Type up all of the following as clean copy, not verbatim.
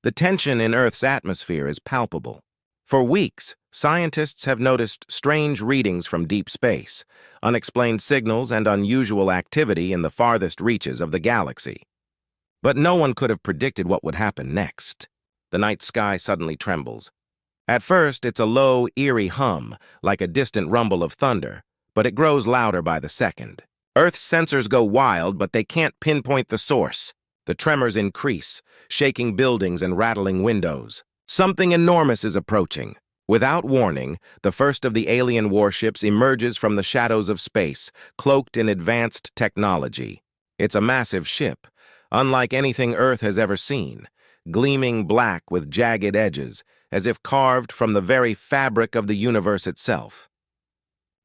The tension in Earth's atmosphere is palpable. For weeks, scientists have noticed strange readings from deep space, unexplained signals, and unusual activity in the farthest reaches of the galaxy. But no one could have predicted what would happen next. The night sky suddenly trembles. At first, it's a low, eerie hum, like a distant rumble of thunder, but it grows louder by the second. Earth's sensors go wild, but they can't pinpoint the source. The tremors increase, shaking buildings and rattling windows. Something enormous is approaching. Without warning, the first of the alien warships emerges from the shadows of space, cloaked in advanced technology. It's a massive ship, unlike anything Earth has ever seen, gleaming black with jagged edges, as if carved from the very fabric of the universe itself.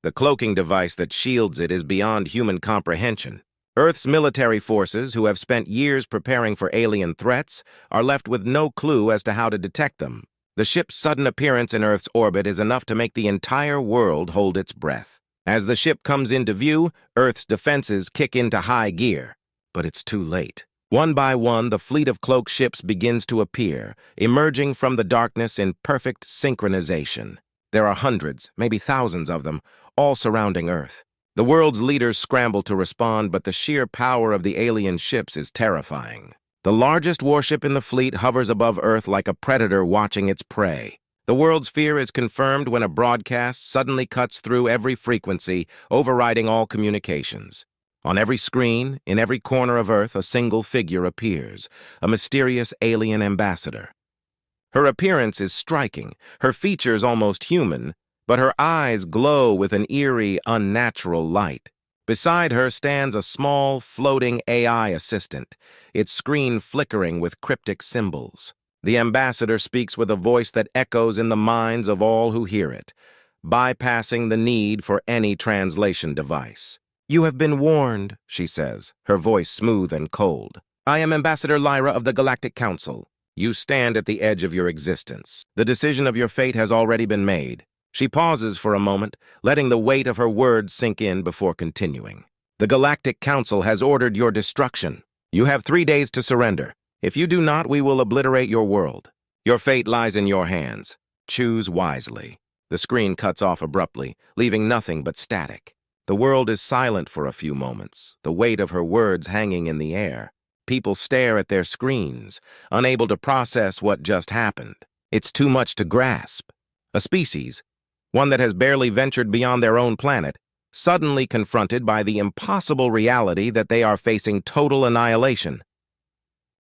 The cloaking device that shields it is beyond human comprehension. Earth's military forces, who have spent years preparing for alien threats, are left with no clue as to how to detect them. The ship's sudden appearance in Earth's orbit is enough to make the entire world hold its breath. As the ship comes into view, Earth's defenses kick into high gear. But it's too late. One by one, the fleet of cloaked ships begins to appear, emerging from the darkness in perfect synchronization. There are hundreds, maybe thousands of them, all surrounding Earth. The world's leaders scramble to respond, but the sheer power of the alien ships is terrifying. The largest warship in the fleet hovers above Earth like a predator watching its prey. The world's fear is confirmed when a broadcast suddenly cuts through every frequency, overriding all communications. On every screen, in every corner of Earth, a single figure appears, a mysterious alien ambassador. Her appearance is striking, her features almost human, but her eyes glow with an eerie, unnatural light. Beside her stands a small, floating AI assistant, its screen flickering with cryptic symbols. The ambassador speaks with a voice that echoes in the minds of all who hear it, bypassing the need for any translation device. "You have been warned," she says, her voice smooth and cold. "I am Ambassador Lyra of the Galactic Council. You stand at the edge of your existence. The decision of your fate has already been made." She pauses for a moment, letting the weight of her words sink in before continuing. "The Galactic Council has ordered your destruction. You have 3 days to surrender. If you do not, we will obliterate your world. Your fate lies in your hands. Choose wisely." The screen cuts off abruptly, leaving nothing but static. The world is silent for a few moments, the weight of her words hanging in the air. People stare at their screens, unable to process what just happened. It's too much to grasp. A species, one that has barely ventured beyond their own planet, suddenly confronted by the impossible reality that they are facing total annihilation.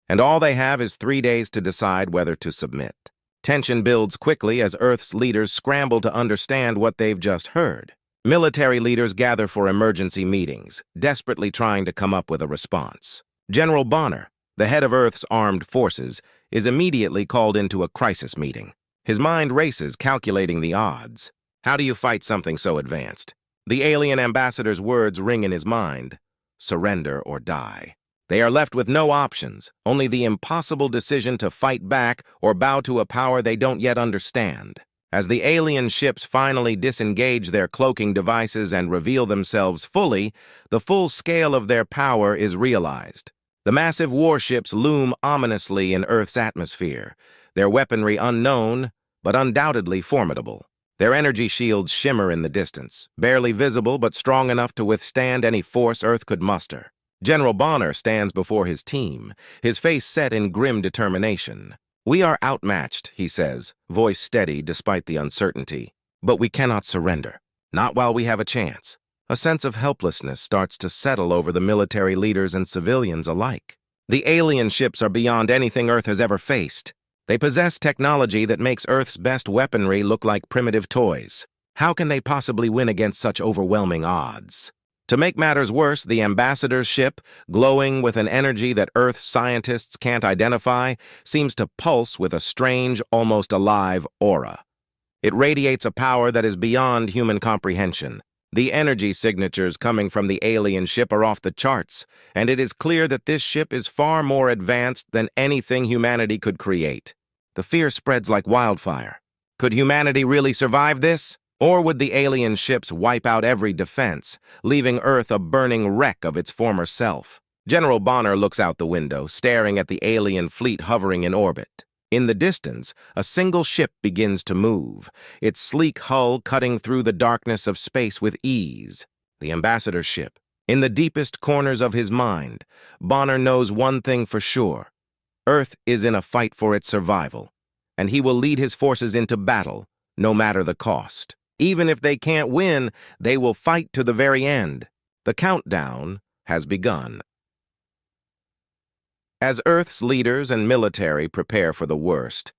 And all they have is 3 days to decide whether to submit. Tension builds quickly as Earth's leaders scramble to understand what they've just heard. Military leaders gather for emergency meetings, desperately trying to come up with a response. General Bonner, the head of Earth's armed forces, is immediately called into a crisis meeting. His mind races, calculating the odds. How do you fight something so advanced? The alien ambassador's words ring in his mind: surrender or die. They are left with no options, only the impossible decision to fight back or bow to a power they don't yet understand. As the alien ships finally disengage their cloaking devices and reveal themselves fully, the full scale of their power is realized. The massive warships loom ominously in Earth's atmosphere, their weaponry unknown, but undoubtedly formidable. Their energy shields shimmer in the distance, barely visible but strong enough to withstand any force Earth could muster. General Bonner stands before his team, his face set in grim determination. "We are outmatched," he says, voice steady despite the uncertainty. "But we cannot surrender. Not while we have a chance." A sense of helplessness starts to settle over the military leaders and civilians alike. The alien ships are beyond anything Earth has ever faced. They possess technology that makes Earth's best weaponry look like primitive toys. How can they possibly win against such overwhelming odds? To make matters worse, the ambassador's ship, glowing with an energy that Earth's scientists can't identify, seems to pulse with a strange, almost alive aura. It radiates a power that is beyond human comprehension. The energy signatures coming from the alien ship are off the charts, and it is clear that this ship is far more advanced than anything humanity could create. The fear spreads like wildfire. Could humanity really survive this? Or would the alien ships wipe out every defense, leaving Earth a burning wreck of its former self? General Bonner looks out the window, staring at the alien fleet hovering in orbit. In the distance, a single ship begins to move, its sleek hull cutting through the darkness of space with ease. The ambassador's ship. In the deepest corners of his mind, Bonner knows one thing for sure. Earth is in a fight for its survival, and he will lead his forces into battle, no matter the cost. Even if they can't win, they will fight to the very end. The countdown has begun. As Earth's leaders and military prepare for the worst,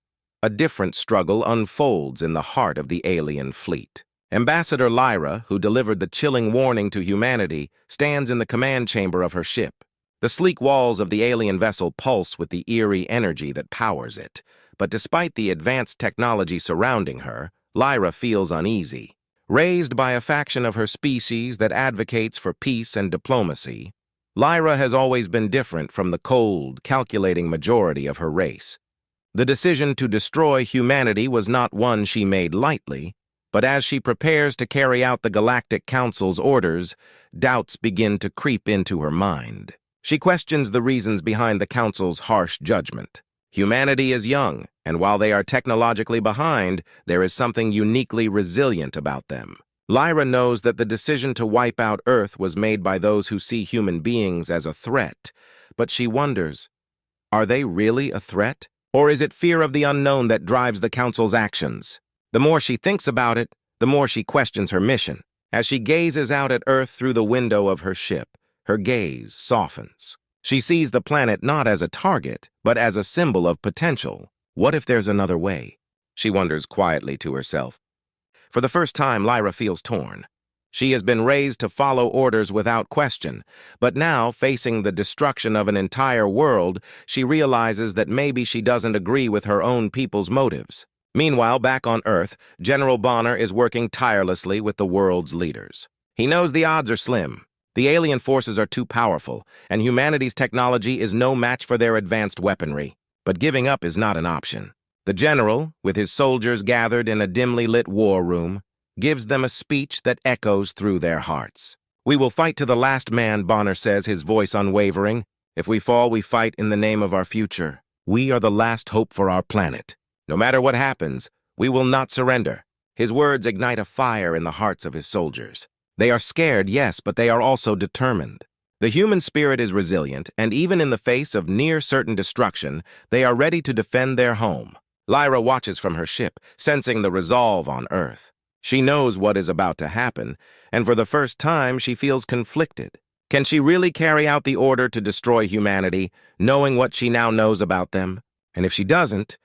a different struggle unfolds in the heart of the alien fleet. Ambassador Lyra, who delivered the chilling warning to humanity, stands in the command chamber of her ship. The sleek walls of the alien vessel pulse with the eerie energy that powers it. But despite the advanced technology surrounding her, Lyra feels uneasy. Raised by a faction of her species that advocates for peace and diplomacy, Lyra has always been different from the cold, calculating majority of her race. The decision to destroy humanity was not one she made lightly, but as she prepares to carry out the Galactic Council's orders, doubts begin to creep into her mind. She questions the reasons behind the Council's harsh judgment. Humanity is young, and while they are technologically behind, there is something uniquely resilient about them. Lyra knows that the decision to wipe out Earth was made by those who see human beings as a threat, but she wonders, are they really a threat? Or is it fear of the unknown that drives the Council's actions? The more she thinks about it, the more she questions her mission. As she gazes out at Earth through the window of her ship, her gaze softens. She sees the planet not as a target, but as a symbol of potential. What if there's another way? She wonders quietly to herself. For the first time, Lyra feels torn. She has been raised to follow orders without question, but now, facing the destruction of an entire world, she realizes that maybe she doesn't agree with her own people's motives. Meanwhile, back on Earth, General Bonner is working tirelessly with the world's leaders. He knows the odds are slim. The alien forces are too powerful, and humanity's technology is no match for their advanced weaponry. But giving up is not an option. The general, with his soldiers gathered in a dimly lit war room, gives them a speech that echoes through their hearts. "We will fight to the last man," Bonner says, his voice unwavering. "If we fall, we fight in the name of our future. We are the last hope for our planet. No matter what happens, we will not surrender." His words ignite a fire in the hearts of his soldiers. They are scared, yes, but they are also determined. The human spirit is resilient, and even in the face of near-certain destruction, they are ready to defend their home. Lyra watches from her ship, sensing the resolve on Earth. She knows what is about to happen, and for the first time she feels conflicted. Can she really carry out the order to destroy humanity, knowing what she now knows about them? And if she doesn't,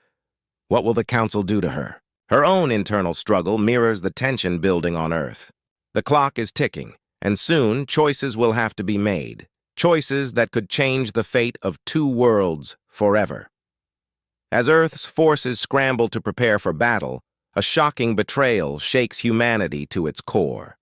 what will the Council do to her? Her own internal struggle mirrors the tension building on Earth. The clock is ticking, and soon choices will have to be made. Choices that could change the fate of two worlds forever. As Earth's forces scramble to prepare for battle, a shocking betrayal shakes humanity to its core.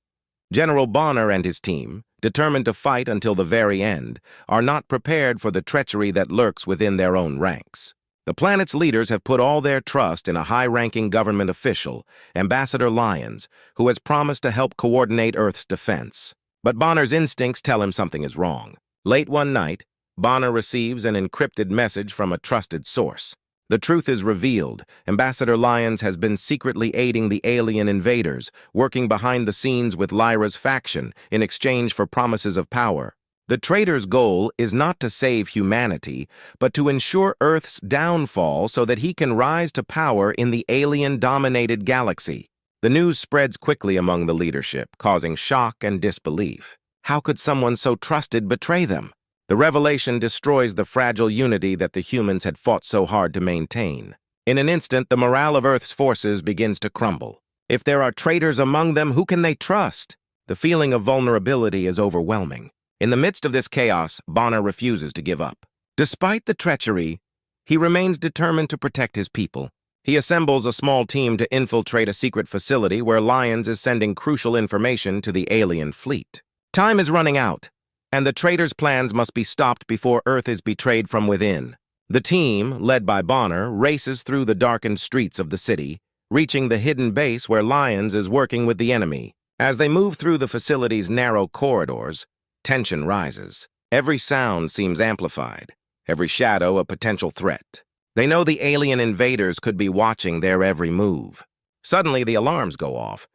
General Bonner and his team, determined to fight until the very end, are not prepared for the treachery that lurks within their own ranks. The planet's leaders have put all their trust in a high-ranking government official, Ambassador Lyons, who has promised to help coordinate Earth's defense. But Bonner's instincts tell him something is wrong. Late one night, Bonner receives an encrypted message from a trusted source. The truth is revealed. Ambassador Lyons has been secretly aiding the alien invaders, working behind the scenes with Lyra's faction in exchange for promises of power. The traitor's goal is not to save humanity, but to ensure Earth's downfall so that he can rise to power in the alien-dominated galaxy. The news spreads quickly among the leadership, causing shock and disbelief. How could someone so trusted betray them? The revelation destroys the fragile unity that the humans had fought so hard to maintain. In an instant, the morale of Earth's forces begins to crumble. If there are traitors among them, who can they trust? The feeling of vulnerability is overwhelming. In the midst of this chaos, Bonner refuses to give up. Despite the treachery, he remains determined to protect his people. He assembles a small team to infiltrate a secret facility where Lyons is sending crucial information to the alien fleet. Time is running out, and the traitor's plans must be stopped before Earth is betrayed from within. The team, led by Bonner, races through the darkened streets of the city, reaching the hidden base where Lyons is working with the enemy. As they move through the facility's narrow corridors, tension rises. Every sound seems amplified, every shadow a potential threat. They know the alien invaders could be watching their every move. Suddenly, the alarms go off.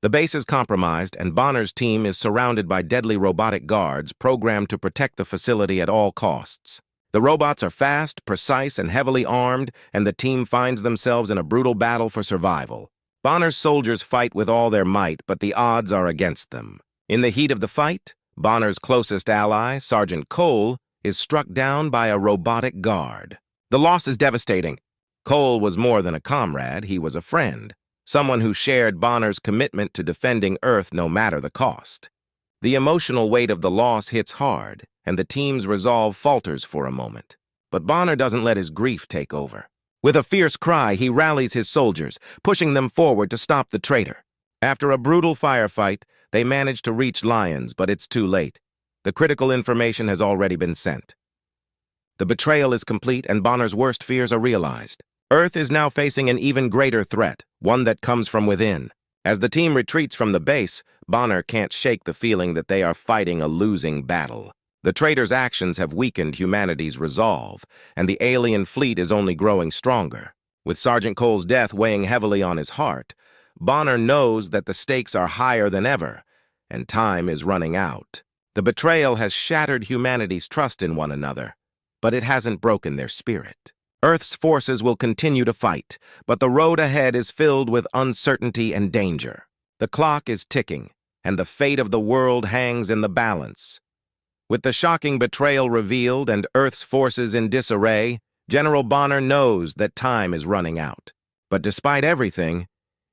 The base is compromised, and Bonner's team is surrounded by deadly robotic guards programmed to protect the facility at all costs. The robots are fast, precise, and heavily armed, and the team finds themselves in a brutal battle for survival. Bonner's soldiers fight with all their might, but the odds are against them. In the heat of the fight, Bonner's closest ally, Sergeant Cole, is struck down by a robotic guard. The loss is devastating. Cole was more than a comrade, he was a friend, someone who shared Bonner's commitment to defending Earth no matter the cost. The emotional weight of the loss hits hard, and the team's resolve falters for a moment. But Bonner doesn't let his grief take over. With a fierce cry, he rallies his soldiers, pushing them forward to stop the traitor. After a brutal firefight, they manage to reach Lyons, but it's too late. The critical information has already been sent. The betrayal is complete, and Bonner's worst fears are realized. Earth is now facing an even greater threat, one that comes from within. As the team retreats from the base, Bonner can't shake the feeling that they are fighting a losing battle. The traitor's actions have weakened humanity's resolve, and the alien fleet is only growing stronger. With Sergeant Cole's death weighing heavily on his heart, Bonner knows that the stakes are higher than ever, and time is running out. The betrayal has shattered humanity's trust in one another, but it hasn't broken their spirit. Earth's forces will continue to fight, but the road ahead is filled with uncertainty and danger. The clock is ticking, and the fate of the world hangs in the balance. With the shocking betrayal revealed and Earth's forces in disarray, General Bonner knows that time is running out. But despite everything,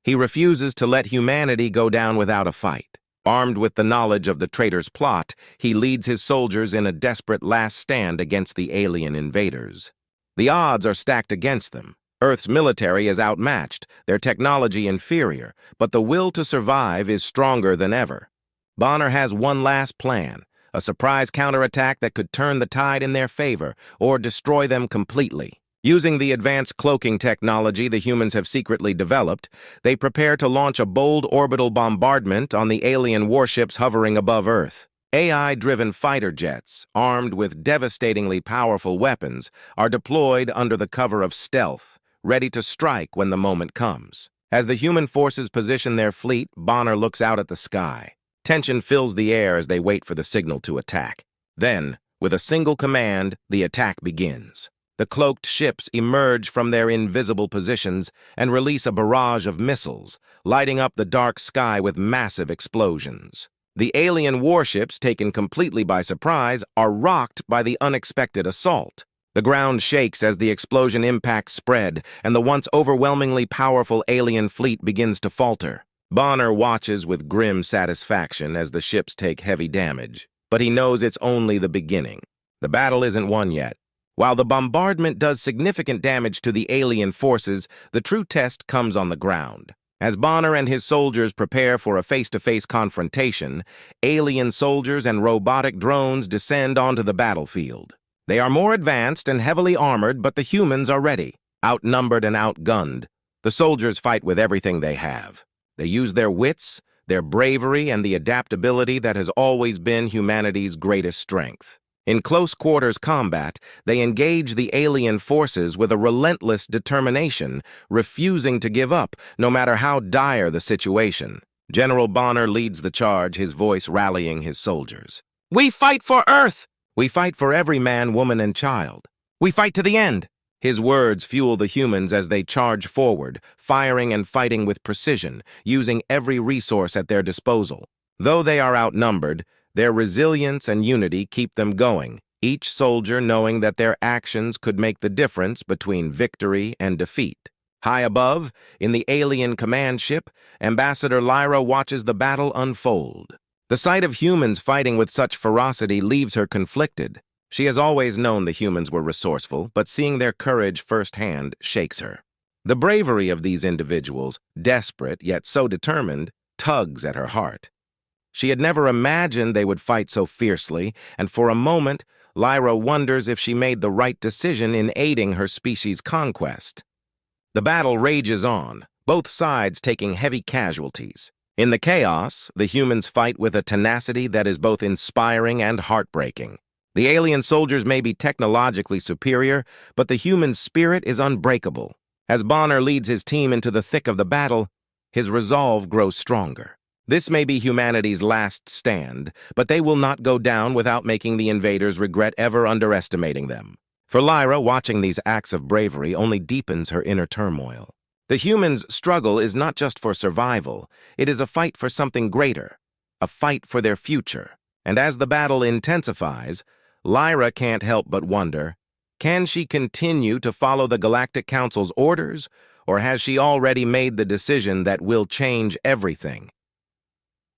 he refuses to let humanity go down without a fight. Armed with the knowledge of the traitor's plot, he leads his soldiers in a desperate last stand against the alien invaders. The odds are stacked against them. Earth's military is outmatched, their technology inferior, but the will to survive is stronger than ever. Bonner has one last plan, a surprise counterattack that could turn the tide in their favor or destroy them completely. Using the advanced cloaking technology the humans have secretly developed, they prepare to launch a bold orbital bombardment on the alien warships hovering above Earth. AI-driven fighter jets, armed with devastatingly powerful weapons, are deployed under the cover of stealth, ready to strike when the moment comes. As the human forces position their fleet, Bonner looks out at the sky. Tension fills the air as they wait for the signal to attack. Then, with a single command, the attack begins. The cloaked ships emerge from their invisible positions and release a barrage of missiles, lighting up the dark sky with massive explosions. The alien warships, taken completely by surprise, are rocked by the unexpected assault. The ground shakes as the explosion impacts spread, and the once overwhelmingly powerful alien fleet begins to falter. Bonner watches with grim satisfaction as the ships take heavy damage, but he knows it's only the beginning. The battle isn't won yet. While the bombardment does significant damage to the alien forces, the true test comes on the ground. As Bonner and his soldiers prepare for a face-to-face confrontation, alien soldiers and robotic drones descend onto the battlefield. They are more advanced and heavily armored, but the humans are ready. Outnumbered and outgunned, the soldiers fight with everything they have. They use their wits, their bravery, and the adaptability that has always been humanity's greatest strength. In close-quarters combat, they engage the alien forces with a relentless determination, refusing to give up, no matter how dire the situation. General Bonner leads the charge, his voice rallying his soldiers. "We fight for Earth! We fight for every man, woman, and child. We fight to the end!" His words fuel the humans as they charge forward, firing and fighting with precision, using every resource at their disposal. Though they are outnumbered, their resilience and unity keep them going, each soldier knowing that their actions could make the difference between victory and defeat. High above, in the alien command ship, Ambassador Lyra watches the battle unfold. The sight of humans fighting with such ferocity leaves her conflicted. She has always known the humans were resourceful, but seeing their courage firsthand shakes her. The bravery of these individuals, desperate yet so determined, tugs at her heart. She had never imagined they would fight so fiercely, and for a moment, Lyra wonders if she made the right decision in aiding her species' conquest. The battle rages on, both sides taking heavy casualties. In the chaos, the humans fight with a tenacity that is both inspiring and heartbreaking. The alien soldiers may be technologically superior, but the human spirit is unbreakable. As Bonner leads his team into the thick of the battle, his resolve grows stronger. This may be humanity's last stand, but they will not go down without making the invaders regret ever underestimating them. For Lyra, watching these acts of bravery only deepens her inner turmoil. The humans' struggle is not just for survival, it is a fight for something greater, a fight for their future. And as the battle intensifies, Lyra can't help but wonder, can she continue to follow the Galactic Council's orders, or has she already made the decision that will change everything?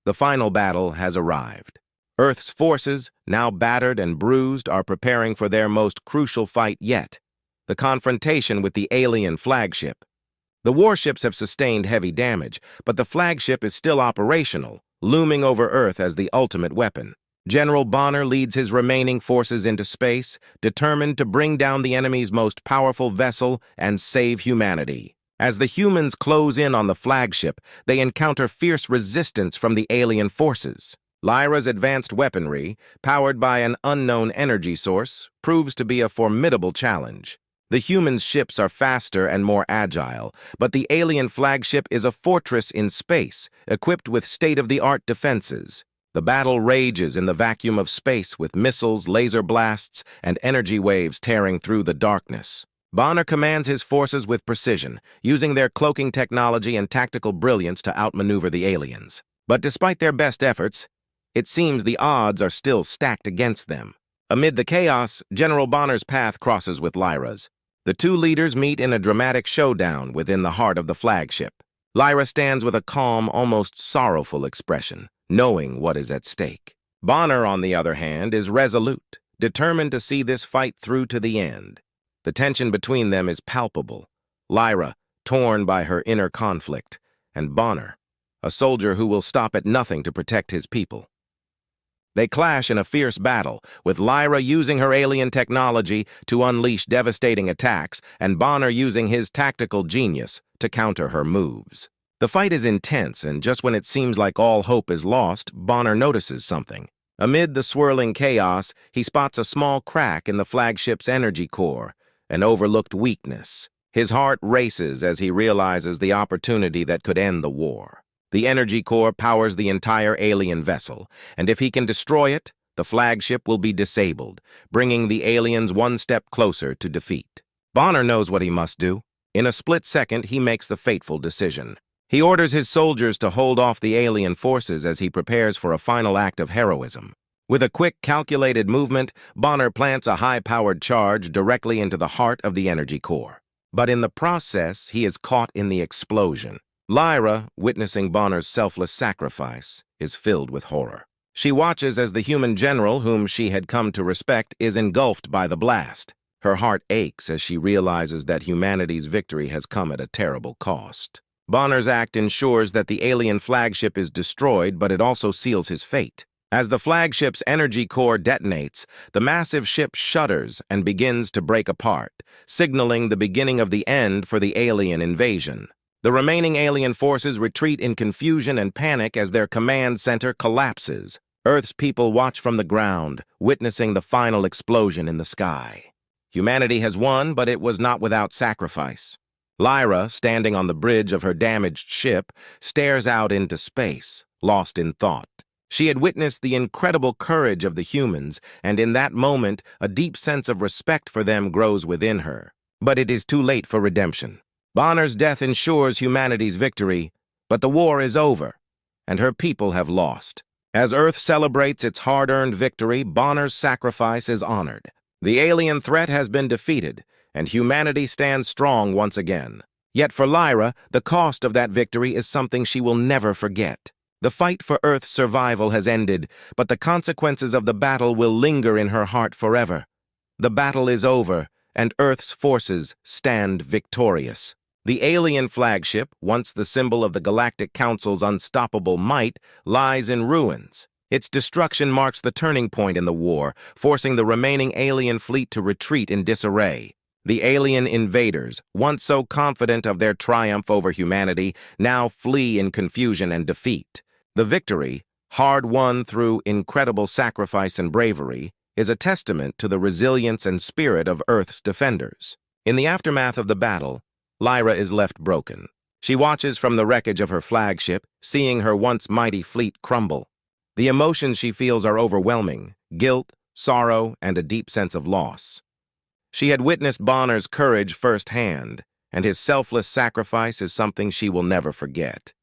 The final battle has arrived. Earth's forces, now battered and bruised, are preparing for their most crucial fight yet, the confrontation with the alien flagship. The warships have sustained heavy damage, but the flagship is still operational, looming over Earth as the ultimate weapon. General Bonner leads his remaining forces into space, determined to bring down the enemy's most powerful vessel and save humanity. As the humans close in on the flagship, they encounter fierce resistance from the alien forces. Lyra's advanced weaponry, powered by an unknown energy source, proves to be a formidable challenge. The human ships are faster and more agile, but the alien flagship is a fortress in space, equipped with state-of-the-art defenses. The battle rages in the vacuum of space with missiles, laser blasts, and energy waves tearing through the darkness. Bonner commands his forces with precision, using their cloaking technology and tactical brilliance to outmaneuver the aliens. But despite their best efforts, it seems the odds are still stacked against them. Amid the chaos, General Bonner's path crosses with Lyra's. The two leaders meet in a dramatic showdown within the heart of the flagship. Lyra stands with a calm, almost sorrowful expression, knowing what is at stake. Bonner, on the other hand, is resolute, determined to see this fight through to the end. The tension between them is palpable. Lyra, torn by her inner conflict, and Bonner, a soldier who will stop at nothing to protect his people. They clash in a fierce battle, with Lyra using her alien technology to unleash devastating attacks, and Bonner using his tactical genius to counter her moves. The fight is intense, and just when it seems like all hope is lost, Bonner notices something. Amid the swirling chaos, he spots a small crack in the flagship's energy core, an overlooked weakness. His heart races as he realizes the opportunity that could end the war. The energy core powers the entire alien vessel, and if he can destroy it, the flagship will be disabled, bringing the aliens one step closer to defeat. Bonner knows what he must do. In a split second, he makes the fateful decision. He orders his soldiers to hold off the alien forces as he prepares for a final act of heroism. With a quick, calculated movement, Bonner plants a high-powered charge directly into the heart of the energy core. But in the process, he is caught in the explosion. Lyra, witnessing Bonner's selfless sacrifice, is filled with horror. She watches as the human general, whom she had come to respect, is engulfed by the blast. Her heart aches as she realizes that humanity's victory has come at a terrible cost. Bonner's act ensures that the alien flagship is destroyed, but it also seals his fate. As the flagship's energy core detonates, the massive ship shudders and begins to break apart, signaling the beginning of the end for the alien invasion. The remaining alien forces retreat in confusion and panic as their command center collapses. Earth's people watch from the ground, witnessing the final explosion in the sky. Humanity has won, but it was not without sacrifice. Lyra, standing on the bridge of her damaged ship, stares out into space, lost in thought. She had witnessed the incredible courage of the humans, and in that moment, a deep sense of respect for them grows within her. But it is too late for redemption. Bonner's death ensures humanity's victory, but the war is over, and her people have lost. As Earth celebrates its hard-earned victory, Bonner's sacrifice is honored. The alien threat has been defeated, and humanity stands strong once again. Yet for Lyra, the cost of that victory is something she will never forget. The fight for Earth's survival has ended, but the consequences of the battle will linger in her heart forever. The battle is over, and Earth's forces stand victorious. The alien flagship, once the symbol of the Galactic Council's unstoppable might, lies in ruins. Its destruction marks the turning point in the war, forcing the remaining alien fleet to retreat in disarray. The alien invaders, once so confident of their triumph over humanity, now flee in confusion and defeat. The victory, hard won through incredible sacrifice and bravery, is a testament to the resilience and spirit of Earth's defenders. In the aftermath of the battle, Lyra is left broken. She watches from the wreckage of her flagship, seeing her once mighty fleet crumble. The emotions she feels are overwhelming: guilt, sorrow, and a deep sense of loss. She had witnessed Bonner's courage firsthand, and his selfless sacrifice is something she will never forget.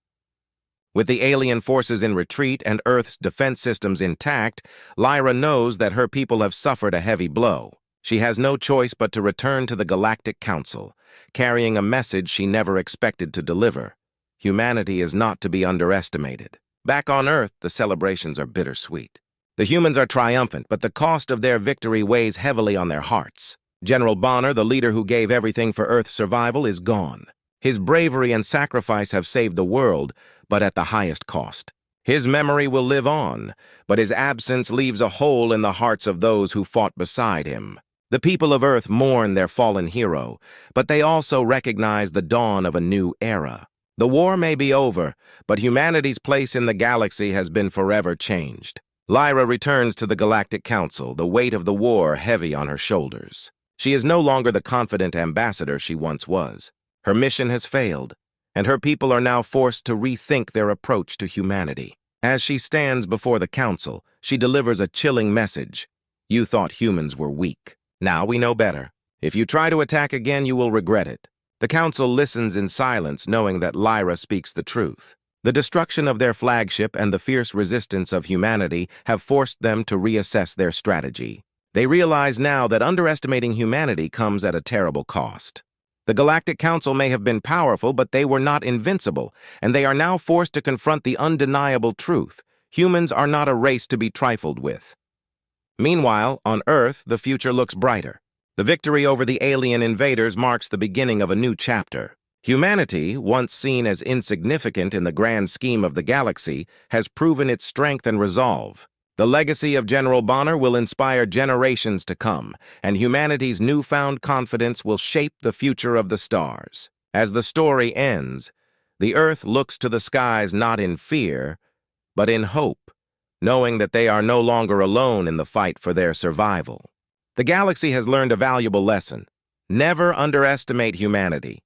With the alien forces in retreat and Earth's defense systems intact, Lyra knows that her people have suffered a heavy blow. She has no choice but to return to the Galactic Council, carrying a message she never expected to deliver. Humanity is not to be underestimated. Back on Earth, the celebrations are bittersweet. The humans are triumphant, but the cost of their victory weighs heavily on their hearts. General Bonner, the leader who gave everything for Earth's survival, is gone. His bravery and sacrifice have saved the world, but at the highest cost. His memory will live on, but his absence leaves a hole in the hearts of those who fought beside him. The people of Earth mourn their fallen hero, but they also recognize the dawn of a new era. The war may be over, but humanity's place in the galaxy has been forever changed. Lyra returns to the Galactic Council, the weight of the war heavy on her shoulders. She is no longer the confident ambassador she once was. Her mission has failed, and her people are now forced to rethink their approach to humanity. As she stands before the council, she delivers a chilling message. You thought humans were weak. Now we know better. If you try to attack again, you will regret it. The council listens in silence, knowing that Lyra speaks the truth. The destruction of their flagship and the fierce resistance of humanity have forced them to reassess their strategy. They realize now that underestimating humanity comes at a terrible cost. The Galactic Council may have been powerful, but they were not invincible, and they are now forced to confront the undeniable truth. Humans are not a race to be trifled with. Meanwhile, on Earth, the future looks brighter. The victory over the alien invaders marks the beginning of a new chapter. Humanity, once seen as insignificant in the grand scheme of the galaxy, has proven its strength and resolve. The legacy of General Bonner will inspire generations to come, and humanity's newfound confidence will shape the future of the stars. As the story ends, the Earth looks to the skies not in fear, but in hope, knowing that they are no longer alone in the fight for their survival. The galaxy has learned a valuable lesson. Never underestimate humanity.